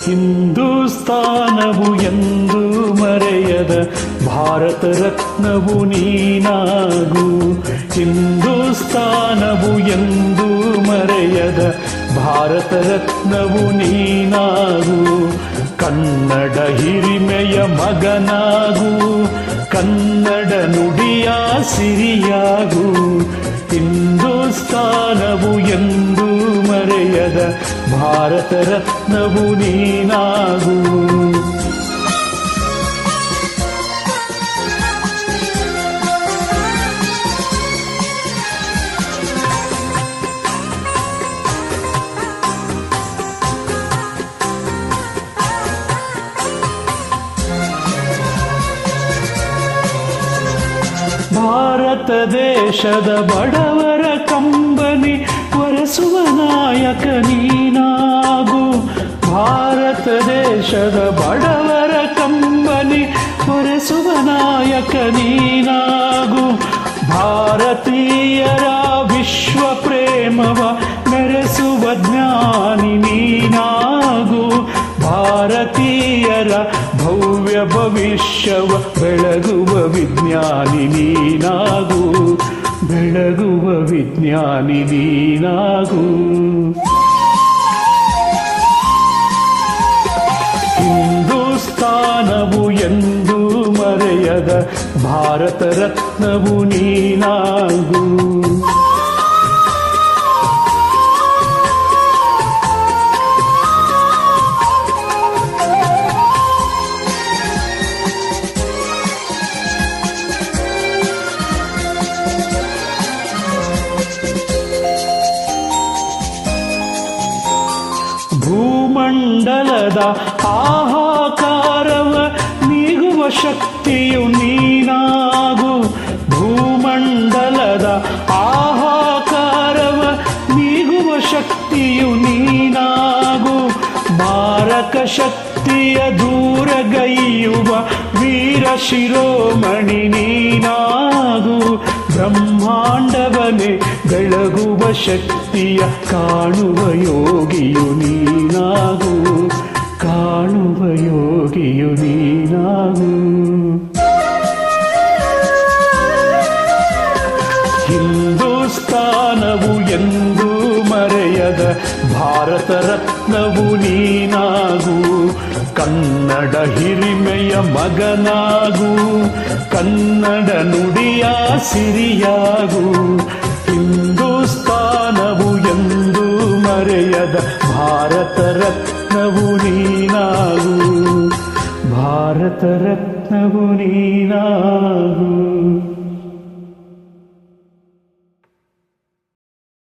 ಹಿಂದೂಸ್ತಾನವು ಎಂದು ಮರೆಯದ ಭಾರತ ರತ್ನವು ನೀನಾಗು. ಹಿಂದೂಸ್ತಾನವು ಎಂದು ಮರೆಯದ ಭಾರತ ರತ್ನವು ನೀನಾಗು. ಕನ್ನಡ ಹಿರಿಮೆಯ ಮಗನಾಗು, ಕನ್ನಡ ನುಡಿಯ ಸಿರಿಯಾಗು. ಹಿಂದೂಸ್ತಾನವು ಎಂದು ಮರೆಯದ ಭಾರತ ರತ್ನವು ನೀನಾಗು. ಭಾರತ ದೇಶದ ಬಡವರ ಕಂಬನಿ ಒರೆಸುವ ನಾಯಕ ನೀನಾಗು. ಭಾರತ ದೇಶದ ಬಡವರ ಕಂಬನಿ ಒರೆಸುವ ನಾಯಕ ನೀನಾಗು. ಭಾರತೀಯರ ವಿಶ್ವ ಪ್ರೇಮವ ಮೆರೆಸುವ ಜ್ಞಾನಿ ನೀನಾಗು. ಭಾರತೀಯರ ಭವ್ಯ ಭವಿಷ್ಯವ ಬೆಳಗುವ ವಿಜ್ಞಾನಿ ನೀನಾಗು. ಬೆಳಗುವ ವಿಜ್ಞಾನಿ ನೀನಾಗು. ಹಿಂದೂಸ್ತಾನವು ಎಂದು ಮರೆಯದ ಭಾರತ ರತ್ನವು ನೀನಾಗು. ಭೂಮಂಡಲದ ಹಾಹಾಕಾರವ ನೀಗುವ ಶಕ್ತಿಯು ನೀನಾಗು. ಭೂಮಂಡಲದ ಹಾಹಾಕಾರವ ನೀಗುವ ಶಕ್ತಿಯು ನೀನಾಗು. ಮಾರಕ ಶಕ್ತಿಯ ದೂರಗೈಯುವ ವೀರ ಶಿರೋಮಣಿ ನೀನಾಗು. ಬ್ರಹ್ಮಾಂಡವನೇ ಬೆಳಗುವ ಶಕ್ತಿಯ ಕಾಣುವ ಯೋಗಿಯು ನೀನಾಗು. ಕಾಣುವ ಯೋಗಿಯು ನೀನಾಗು. ಹಿಂದೂಸ್ತಾನವು ಎಂದು ಮರೆಯದ ಭಾರತ ರತ್ನವು ನೀನಾಗು. ಕನ್ನಡ ಹಿರಿಮೆಯ ಮಗನಾಗು, ಕನ್ನಡ ನುಡಿಯ ಸಿರಿಯಾಗು. ಹಿಂದೂಸ್ತಾನವು ಎಂದು ಮರೆಯದ ಭಾರತ ರತ್ನವು ನೀನಾಗು. ಭಾರತ ರತ್ನವು ನೀನಾಗು.